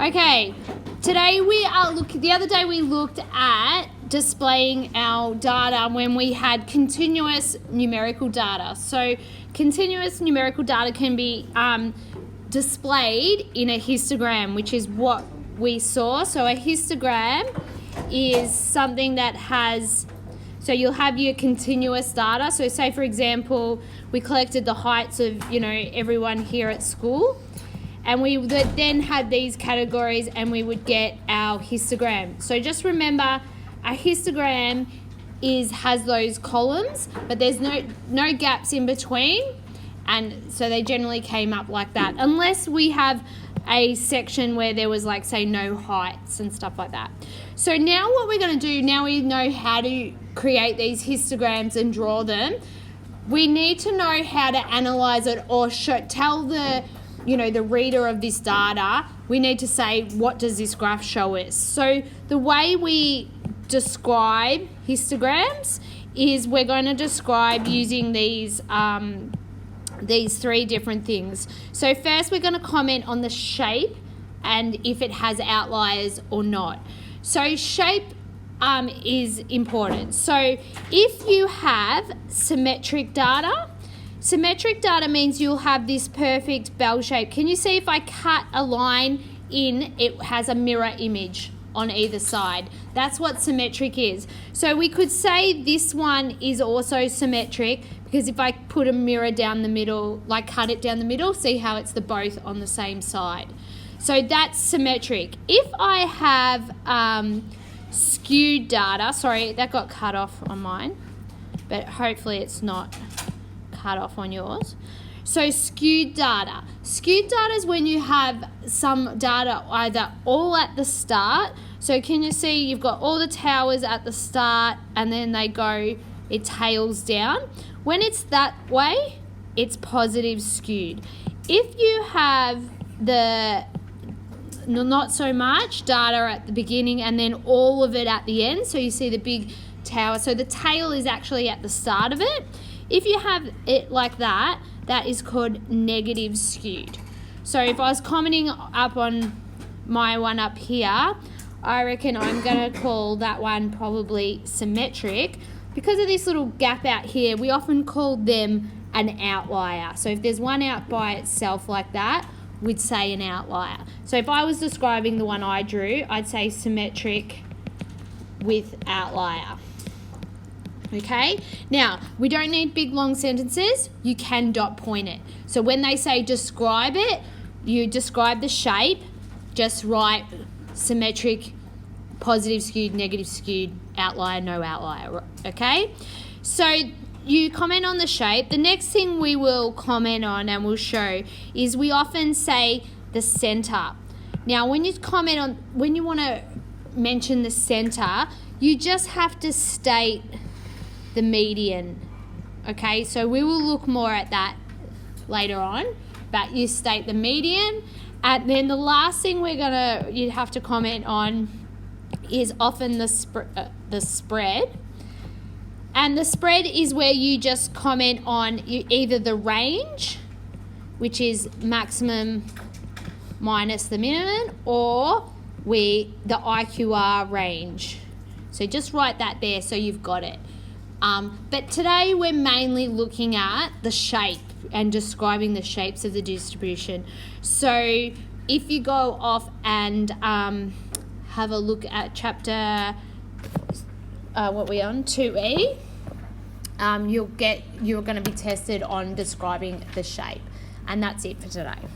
Okay, the other day we looked at displaying our data when we had continuous numerical data. So continuous numerical data can be displayed in a histogram, which is what we saw. So a histogram is something that has, so you'll have your continuous data. So say for example, we collected the heights of, everyone here at school. And we would then have these categories and we would get our histogram. So just remember, a histogram has those columns, but there's no gaps in between. And so they generally came up like that, unless we have a section where there was say no heights and stuff like that. So now what we're going to do, now we know how to create these histograms and draw them, we need to know how to analyze it or tell the reader of this data, we need to say, what does this graph show us? So the way we describe histograms is we're going to describe using these three different things. So first we're going to comment on the shape and if it has outliers or not. So shape is important. So if you have symmetric data means you'll have this perfect bell shape. Can you see if I cut a line in, it has a mirror image on either side? That's what symmetric is. So we could say this one is also symmetric because if I put a mirror down the middle, cut it down the middle, see how it's both on the same side. So that's symmetric. If I have skewed data, sorry, that got cut off on mine, but hopefully it's not cut off on yours. So skewed data. Skewed data is when you have some data either all at the start. So can you see you've got all the towers at the start and then it tails down. When it's that way, it's positive skewed. If you have the not so much data at the beginning and then all of it at the end, so you see the big tower, so the tail is actually at the start of it. If you have it like that, that is called negative skewed. So if I was commenting up on my one up here, I reckon I'm going to call that one probably symmetric. Because of this little gap out here, we often call them an outlier. So if there's one out by itself like that, we'd say an outlier. So if I was describing the one I drew, I'd say symmetric with outlier. Okay, now we don't need big long sentences. You can dot point it. So when they say describe it, you describe the shape, just write symmetric, positive skewed, negative skewed, outlier, no outlier. Okay, so you comment on the shape. The next thing we will comment on and we'll show is we often say the center. Now when you want to mention the center, you just have to state the median. Okay, so we will look more at that later on, but you state the median. And then the last thing you'd have to comment on is often the spread. And the spread is where you just comment on either the range, which is maximum minus the minimum, or the IQR range. So just write that there so you've got it. But today we're mainly looking at the shape and describing the shapes of the distribution. So if you go off and have a look at chapter, what we're on, 2E, you're going to be tested on describing the shape. And that's it for today.